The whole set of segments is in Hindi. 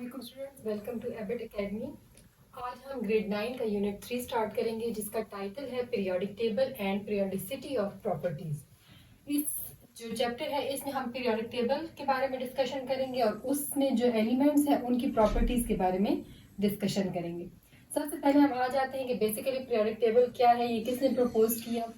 वालेकुम students, welcome to Abit academy. आज हम ग्रेड 9 का यूनिट 3 स्टार्ट करेंगे जिसका टाइटल है periodic table and periodicity of properties. इस जो चैप्टर है इसमें हम पीरियोडिक टेबल के बारे में डिस्कशन करेंगे और उसमें जो एलिमेंट्स हैं उनकी प्रॉपर्टीज के बारे में डिस्कशन करेंगे। सबसे पहले हम आ जाते हैं कि बेसिकली पीरियोडिक टेबल क्या है, ये किसने प्रपोज किया।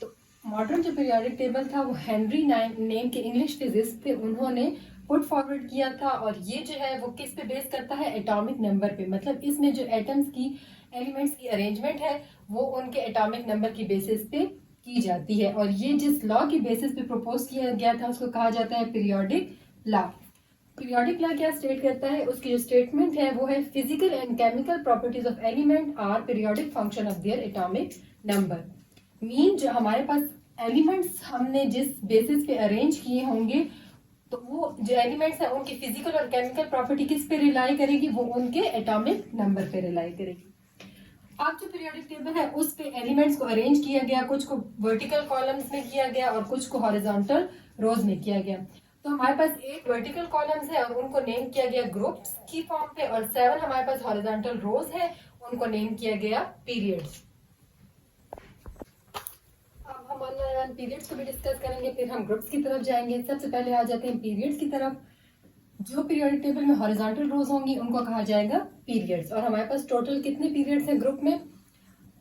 तो मॉडर्न जो पीरियोडिक टेबल था वो हेनरी नेम के इंग्लिश फिजिस्ट थे, उन्होंने पुट फॉरवर्ड किया था। और ये जो है वो किस पे बेस करता है, एटॉमिक नंबर पे। मतलब इसमें जो एटम्स की एलिमेंट्स की अरेंजमेंट है वो उनके एटॉमिक नंबर की बेसिस पे की जाती है। और ये जिस लॉ की बेसिस पे प्रपोज किया गया था उसको कहा जाता है पीरियोडिक लॉ। पीरियोडिक लॉ क्या स्टेट करता है, उसकी जो स्टेटमेंट है वो है physical and chemical properties of element are periodic function of their atomic number. Mean जो हमारे पास एलिमेंट्स हमने जिस बेसिस पे अरेंज किए होंगे तो वो जो एलिमेंट्स है उनकी फिजिकल और केमिकल प्रॉपर्टी किस पे रिलाई करेगी, वो उनके एटॉमिक नंबर पे रिलाई करेगी। अब जो पीरियोडिक टेबल है उस पे एलिमेंट्स को अरेंज किया गया, कुछ को वर्टिकल कॉलम्स में किया गया और कुछ को हॉरिजॉन्टल रोज में किया गया। तो हमारे पास 8 वर्टिकल कॉलम्स है और उनको नेम किया गया ग्रुप्स की फॉर्म पे, और 7 हमारे पास हॉरिजॉन्टल रोज है, उनको नेम किया गया पीरियड्स। हम वन बाय वन पीरियड्स को भी डिस्कस करेंगे, फिर हम ग्रुप्स की तरफ जाएंगे। सबसे पहले आ जाते हैं पीरियड्स की तरफ। जो पीरियोडिक टेबल में हॉरिजॉन्टल रोज होंगी उनको कहा जाएगा पीरियड्स। और हमारे पास टोटल कितने पीरियड्स हैं ग्रुप में,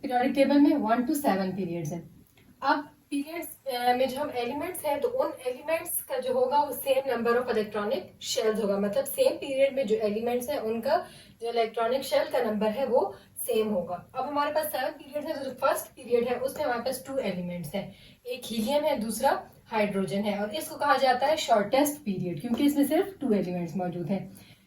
पीरियोडिक टेबल में 1 to 7 पीरियड्स हैं। अब पीरियड्स में जो हम एलिमेंट्स हैं तो उन एलिमेंट्स का जो होगा वो same number of electronic shells होगा। मतलब सेम पीरियड में जो एलिमेंट्स हैं उनका जो इलेक्ट्रॉनिक शेल का नंबर है वो सेम होगा। अब हमारे पास 7 पीरियड है, तो जो फर्स्ट पीरियड है उसमें हमारे पास 2 एलिमेंट्स हैं, एक हीलियम है दूसरा हाइड्रोजन है, और इसको कहा जाता है शॉर्टेस्ट पीरियड क्योंकि इसमें सिर्फ 2 एलिमेंट्स मौजूद हैं।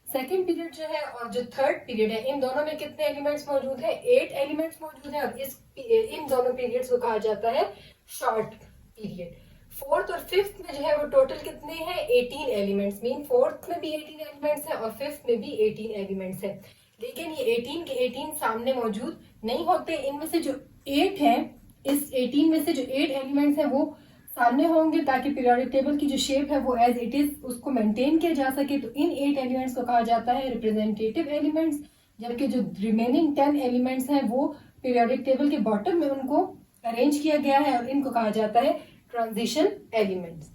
सेकेंड पीरियड जो है और जो थर्ड पीरियड है इन दोनों में कितने एलिमेंट्स मौजूद है, 8 एलिमेंट्स मौजूद है, और इन दोनों पीरियड्स को कहा जाता है शॉर्ट पीरियड। फोर्थ और फिफ्थ में जो है वो टोटल कितने हैं, 18 एलिमेंट्स। मीन फोर्थ में भी 18 एलिमेंट्स है और फिफ्थ में भी 18 एलिमेंट्स है। लेकिन ये 18 के 18 सामने मौजूद नहीं होते, इनमें से जो 8 है, इस 18 में से जो 8 एलिमेंट्स है वो सामने होंगे ताकि पीरियोडिक टेबल की जो शेप है वो एज इट इज उसको मेंटेन किया जा सके। तो इन 8 एलिमेंट्स को कहा जाता है रिप्रेजेंटेटिव एलिमेंट्स, जबकि जो रिमेनिंग 10 एलिमेंट्स हैं वो पीरियोडिक टेबल के बॉटम में उनको अरेंज किया गया है और इनको कहा जाता है ट्रांजिशन एलिमेंट्स।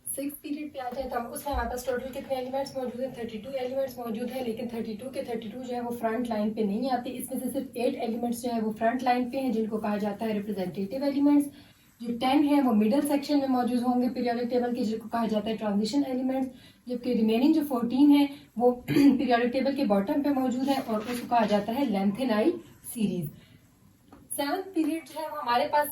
6 पीरियड पे आ जाए तो हम उसमें हमारे पास टोटल कितने एलिमेंट्स मौजूद हैं, 32 एलिमेंट्स मौजूद हैं। लेकिन 32 के 32 जो है वो फ्रंट लाइन पे नहीं आते, इसमें से सिर्फ 8 एलिमेंट्स जो है वो फ्रंट लाइन पे हैं जिनको कहा जाता है रिप्रेजेंटेटिव एलिमेंट्स। जो 10 है वो मिडल सेक्शन में मौजूद होंगे पीरियोडिक टेबल के, जिनको कहा जाता है ट्रांजिशन एलिमेंट्स। जबकि रिमेनिंग जो 14 है वो पीरियोडिक टेबल के बॉटम पे मौजूद है और उसको कहा जाता है लेंथेनाइड सीरीज। 7th पीरियड जो है वो हमारे पास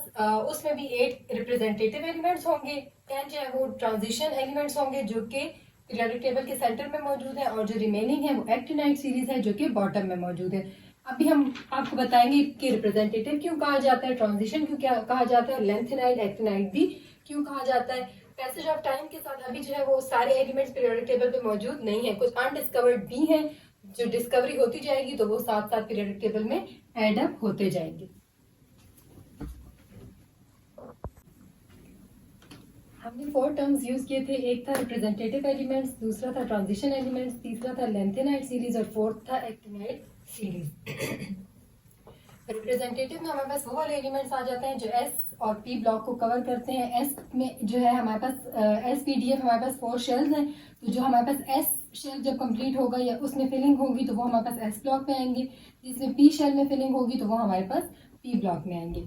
उसमें भी 8 रिप्रेजेंटेटिव एलिमेंट्स होंगे, 10 जो है वो ट्रांजिशन एलिमेंट्स होंगे जो कि पीरियोडिक टेबल के सेंटर में मौजूद है, और जो रिमेनिंग है वो एक्टिनाइड सीरीज है जो कि बॉटम में मौजूद है। अभी हम आपको बताएंगे कि रिप्रेजेंटेटिव क्यों कहा जाता है, ट्रांजिशन क्यों क्या कहा जाता है, लेंथेनाइड एक्टिनाइड भी क्यों कहा जाता है। पैसेज ऑफ टाइम के साथ अभी जो है वो सारे एलिमेंट्स पीरियोडिक टेबल पे मौजूद नहीं है, कुछ अनडिस्कवर्ड भी हैं। जो डिस्कवरी होती जाएगी तो वो साथ साथ पीरियोडिक टेबल में एड अप होते जाएंगे। हमने 4 टर्म्स यूज किए थे, एक था रिप्रेजेंटेटिव एलिमेंट्स, दूसरा था ट्रांजिशन एलिमेंट्स, तीसरा था लेंथेनाइड सीरीज और फोर्थ था एक्टिनाइड सीरीज। रिप्रेजेंटेटिव में हमारे पास वो वाले एलिमेंट्स आ जाते हैं जो एस और पी ब्लॉक को कवर करते हैं। एस में जो है हमारे पास एस पी डी एफ हमारे पास 4 शेल्स हैं, तो जो हमारे पास एस शेल जब कंप्लीट होगा या उसमें फिलिंग होगी तो वो हमारे पास एस ब्लॉक में आएंगे, जिसमें पी शेल में फिलिंग होगी तो वो हमारे पास पी ब्लॉक में आएंगे।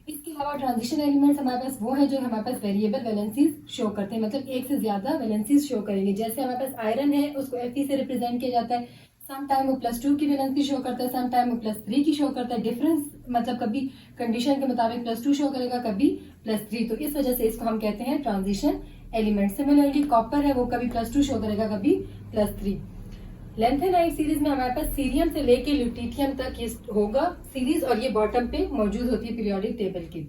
इसके अलावा ट्रांजिशन एलिमेंट्स हमारे पास वो है जो हमारे पास वेरिएबल वैलेंसीज शो करते हैं, मतलब एक से ज्यादा वैलेंसीज शो करेंगे। जैसे हमारे पास आयरन है उसको Fe से रिप्रेजेंट किया जाता है, सम टाइम वो +2 की वैलेंसी शो करता है, सम टाइम वो +3 की शो करता है। डिफरेंस मतलब कभी कंडीशन के मुताबिक +2 शो करेगा, कभी +3, तो इस वजह से इसको हम कहते हैं ट्रांजिशन एलिमेंट। सिमिलरली कॉपर है वो कभी +2 शो करेगा, कभी +3। लेंथेनाइड सीरीज में हमारे पास सीरियम से लेके ल्यूटिथियम तक ये होगा सीरीज, और ये बॉटम पे मौजूद होती है पीरियोडिक टेबल की।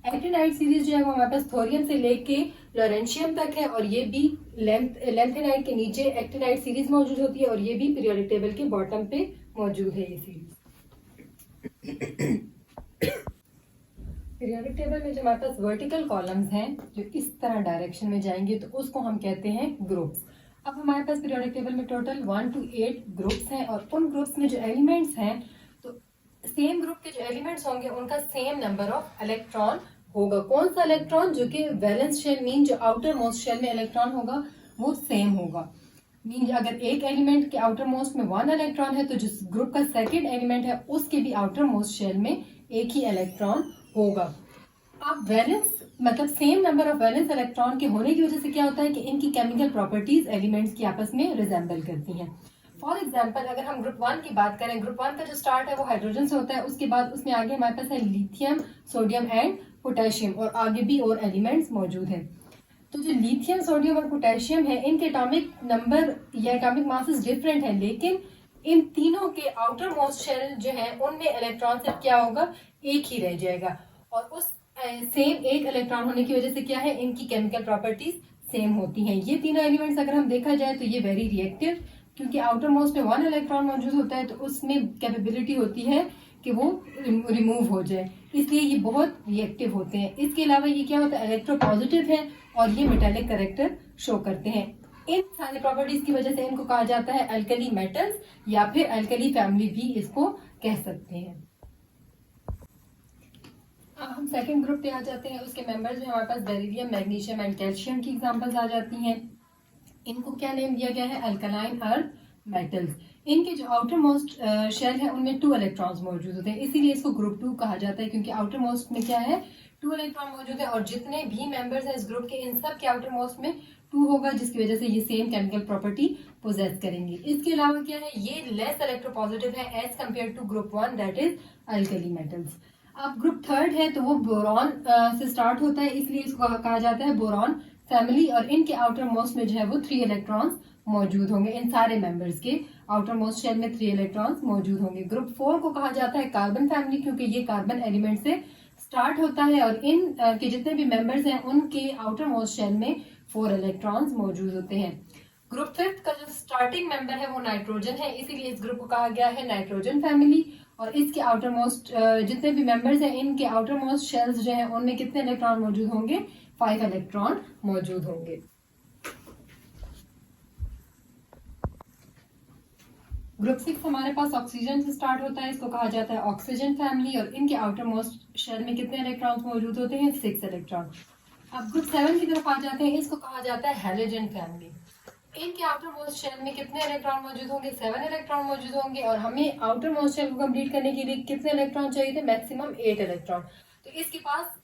एक्टिनाइड सीरीज जो है वो हमारे पास थोरियम से लेके लॉरेंशियम तक है, और ये भी लेंथेनाइड के नीचे एक्टिनाइड सीरीज मौजूद होती है, और ये भी पीरियोडिक टेबल के बॉटम पे मौजूद है ये सीरीज। पीरियोडिक टेबल में जो हमारे पास वर्टिकल कॉलम्स हैं जो इस तरह डायरेक्शन में जाएंगे तो उसको हम कहते हैं ग्रुप्स। अब हमारे पास पीरियोडिक टेबल में टोटल 1 to 8 ग्रुप्स हैं और उन ग्रुप्स में जो एलिमेंट्स हैं तो सेम ग्रुप के जो एलिमेंट्स होंगे उनका सेम नंबर ऑफ इलेक्ट्रॉन होगा। कौन सा इलेक्ट्रॉन? जो कि वैलेंस शेल मीन जो आउटर मोस्ट शेल में इलेक्ट्रॉन होगा वो सेम होगा। मीन अगर एक एलिमेंट के आउटर मोस्ट में 1 इलेक्ट्रॉन है तो जिस ग्रुप का सेकेंड एलिमेंट है उसके भी आउटर मोस्ट शेल में एक ही इलेक्ट्रॉन होगा। अब वैलेंस मतलब same number of valence electron के होने की वजह से क्या होता है कि इनकी केमिकल प्रॉपर्टीज एलिमेंट्स की आपस में रिजेंबल करती हैं। फॉर एग्जांपल अगर हम ग्रुप 1 की बात करें, ग्रुप 1 का जो स्टार्ट है वो हाइड्रोजन से होता है, उसके बाद उसमें आगे हमारे पास है लिथियम, सोडियम एंड पोटेशियम और आगे भी और एलिमेंट्स मौजूद हैं। तो जो लिथियम, सोडियम और पोटेशियम है इनके एटॉमिक नंबर या एटॉमिक मासेस डिफरेंट है, लेकिन इन तीनों के आउटर मोस्ट शेल जो है उनमें इलेक्ट्रॉन सिर्फ क्या होगा, एक ही रह जाएगा। और उस सेम एक इलेक्ट्रॉन होने की वजह से क्या है, इनकी केमिकल प्रॉपर्टीज सेम होती हैं। ये तीनों एलिमेंट्स अगर हम देखा जाए तो ये वेरी रिएक्टिव, क्योंकि आउटर मोस्ट में 1 इलेक्ट्रॉन मौजूद होता है तो उसमें कैपेबिलिटी होती है कि वो रिमूव हो जाए, इसलिए ये बहुत रिएक्टिव होते हैं। इसके अलावा ये क्या होता है, इलेक्ट्रोपॉजिटिव है और ये मेटालिक कैरेक्टर शो करते हैं। इन सारी प्रॉपर्टीज की वजह से इनको कहा जाता है अल्कली मेटल्स या फिर अल्कली फैमिली भी इसको कह सकते हैं। अब हम सेकंड ग्रुप पे आ जाते हैं। उसके मेंबर्स में हमारे पास बेरिलियम, मैग्नीशियम एंड कैल्शियम की एग्जांपल्स आ जाती हैं। इनको क्या नेम दिया गया है, अल्कलाइन अर्थ मेटल्स। इनके जो आउटर मोस्ट शेल है उनमें 2 इलेक्ट्रॉन्स मौजूद होते हैं, इसीलिए इसको ग्रुप 2 कहा जाता है, क्योंकि आउटर मोस्ट में क्या है, 2 इलेक्ट्रॉन मौजूद है और जितने भी मेंबर्स हैं इस ग्रुप के इन सब के आउटर मोस्ट में 2 होगा, जिसकी वजह से ये सेम केमिकल प्रॉपर्टी पोजेस करेंगे। इसके अलावा क्या है, ये लेस इलेक्ट्रोपॉजिटिव है as compare to group 1 that is alkali metals. अब ग्रुप 3 है तो वो बोरॉन से स्टार्ट होता है, इसलिए इसको कहा जाता है बोरॉन फैमिली और इनके आउटर मोस्ट में जो है वो 3 इलेक्ट्रॉन्स मौजूद होंगे। इन सारे मेंबर्स के आउटर मोस्ट शेल में 3 इलेक्ट्रॉन्स मौजूद होंगे। ग्रुप 4 को कहा जाता है कार्बन फैमिली, क्योंकि ये कार्बन एलिमेंट से स्टार्ट होता है और इन के जितने भी मेंबर्स हैं उनके आउटर मोस्ट शेल में 4 इलेक्ट्रॉन्स मौजूद होते हैं। ग्रुप 5 का जो स्टार्टिंग मेंबर है वो नाइट्रोजन है, इसीलिए इस ग्रुप को कहा गया है नाइट्रोजन फैमिली। और इसके आउटर मोस्ट जितने भी मेंबर्स हैं इनके आउटर मोस्ट शेल्स जो हैं उनमें कितने इलेक्ट्रॉन मौजूद होंगे, 5 इलेक्ट्रॉन मौजूद होंगे। ग्रुप 6 हमारे पास ऑक्सीजन से स्टार्ट होता है, इसको कहा जाता है ऑक्सीजन फैमिली और इनके आउटर मोस्ट शेल में कितने इलेक्ट्रॉन्स मौजूद होते हैं, 6 इलेक्ट्रॉन। अब ग्रुप 7 की तरफ आ जाते हैं, इसको कहा जाता है हैलोजन फैमिली। इनके आउटर मोस्ट शेल में कितने इलेक्ट्रॉन मौजूद होंगे, 7 इलेक्ट्रॉन मौजूद होंगे और हमें आउटर मोस्ट शेल को कंप्लीट करने के लिए कितने इलेक्ट्रॉन चाहिए थे, मैक्सिमम 8 इलेक्ट्रॉन। तो इसके पास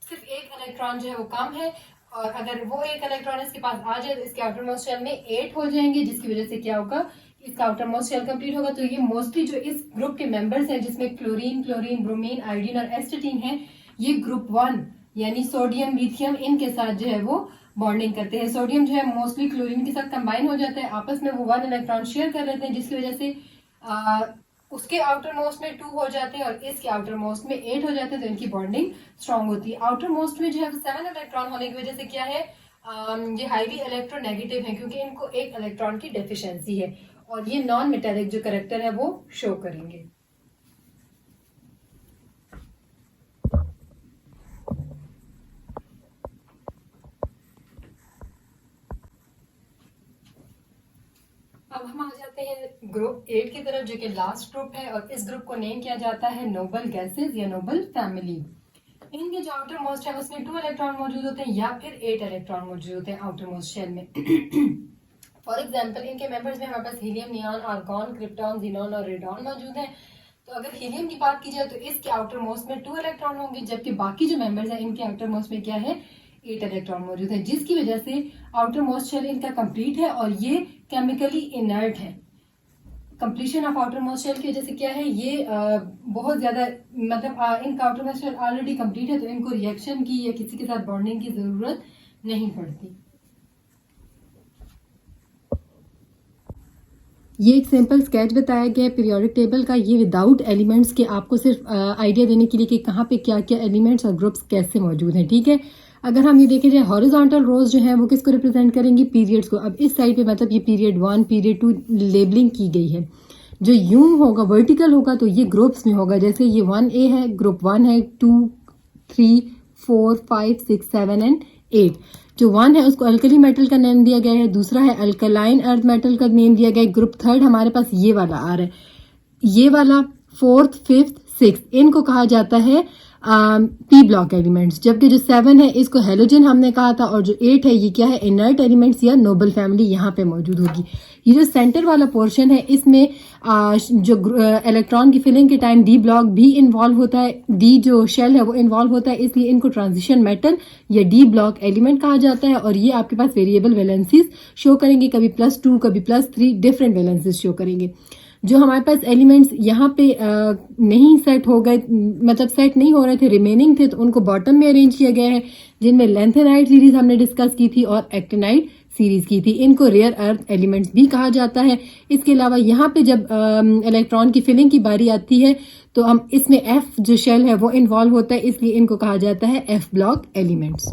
सिर्फ 1 इलेक्ट्रॉन जो है वो कम है और अगर वो 1 इलेक्ट्रॉन इसके पास आ जाए तो इसके आउटर मोस्ट शेल में 8 हो जाएंगे, जिसकी वजह से क्या होगा, इसका आउटर मोस्ट शेल कंप्लीट होगा। तो ये मोस्टली जो इस ग्रुप के मेंबर्स हैं जिसमें क्लोरीन, ब्रोमीन, आयोडीन और एस्टेटीन है, ये ग्रुप 1 यानी सोडियम, लिथियम इनके साथ जो है वो बॉन्डिंग करते हैं। सोडियम जो है मोस्टली क्लोरीन के साथ कंबाइन हो जाता है, आपस में वो 1 इलेक्ट्रॉन शेयर कर लेते हैं, जिसकी वजह से उसके आउटर मोस्ट में 2 हो जाते हैं और इसके आउटर मोस्ट में 8 हो जाते हैं, तो इनकी बॉन्डिंग स्ट्रांग होती है। आउटर मोस्ट में जो है 7 इलेक्ट्रॉन होने की वजह से क्या है, ये हाईली इलेक्ट्रोनेगेटिव है, क्योंकि इनको 1 इलेक्ट्रॉन की डेफिशिएंसी है और ये नॉन मेटालिक जो कैरेक्टर है वो शो करेंगे। अब हम आ जाते हैं ग्रुप 8 की तरफ, जो कि लास्ट ग्रुप है और इस ग्रुप को नेम किया जाता है नोबल गैसेस या नोबल फैमिली। इनके जो आउटर मोस्ट है उसमें 2 इलेक्ट्रॉन मौजूद होते हैं या फिर 8 इलेक्ट्रॉन मौजूद होते हैं आउटर मोस्ट शेल में। फॉर एग्जाम्पल इनके मेंबर्स में हमारे पास helium, neon, argon, krypton, xenon और रेडॉन मौजूद हैं। तो अगर हीलियम की बात की जाए तो इसके आउटर मोस्ट में 2 इलेक्ट्रॉन होंगे, जबकि बाकी जो मेंबर्स हैं इनके आउटर मोस्ट में क्या है, 8 इलेक्ट्रॉन मौजूद है, जिसकी वजह से आउटर मोस्ट शेल इनका कंप्लीट है और ये केमिकली इनर्ट है। Completion of outer most shell की वजह से क्या है, ये बहुत ज्यादा मतलब इनका outer most shell already complete है, तो इनको रिएक्शन की या किसी के साथ बॉन्डिंग की जरूरत नहीं पड़ती। ये एक सिंपल स्केच बताया गया है पीरियोडिक टेबल का, ये विदाउट एलिमेंट्स के, आपको सिर्फ आइडिया देने के लिए कि कहाँ पे क्या क्या एलिमेंट्स और ग्रुप्स कैसे मौजूद हैं, ठीक है। अगर हम ये देखें जाए हॉरिजॉन्टल रोज जो है वो किसको रिप्रेजेंट करेंगी, पीरियड्स को। अब इस साइड पे मतलब ये पीरियड 1, पीरियड 2 लेबलिंग की गई है। जो यूं होगा वर्टिकल होगा तो ये ग्रुप्स में होगा, जैसे ये 1A है, ग्रुप 1 है, 2 3, 4, 5, 6, 7 एंड 8। जो 1 है उसको अल्कली मेटल का नेम दिया गया है, दूसरा है अल्कलाइन अर्थ मेटल का नेम दिया गया है। ग्रुप थर्ड हमारे पास ये वाला आ रहा है, ये वाला 4th, 5th, 6th इनको कहा जाता है पी ब्लॉक एलिमेंट्स। जबकि जो 7 है इसको हेलोजन हमने कहा था, और जो 8 है ये क्या है, इनर्ट एलिमेंट्स या नोबल फैमिली यहाँ पे मौजूद होगी। ये जो सेंटर वाला पोर्शन है इसमें जो इलेक्ट्रॉन की फिलिंग के टाइम डी ब्लॉक भी इन्वॉल्व होता है, डी जो शेल है वो इन्वॉल्व होता है, इसलिए इनको ट्रांजिशन मेटल या डी ब्लॉक एलिमेंट कहा जाता है। और ये आपके पास वेरिएबल वैलेंसीज शो करेंगे, कभी +2 कभी +3 डिफरेंट वैलेंसीज शो करेंगे। जो हमारे पास एलिमेंट्स यहाँ पे नहीं सेट हो गए, मतलब सेट नहीं हो रहे थे, रिमेनिंग थे, तो उनको बॉटम में अरेंज किया गया है, जिनमें लेंथेनाइट सीरीज हमने डिस्कस की थी और एक्टिनाइट सीरीज की थी। इनको रेयर अर्थ एलिमेंट्स भी कहा जाता है। इसके अलावा यहाँ पे जब इलेक्ट्रॉन की फिलिंग की बारी आती है तो हम इसमें एफ जो शेल है वो इन्वॉल्व होता है, इसलिए इनको कहा जाता है एफ ब्लॉक एलिमेंट्स।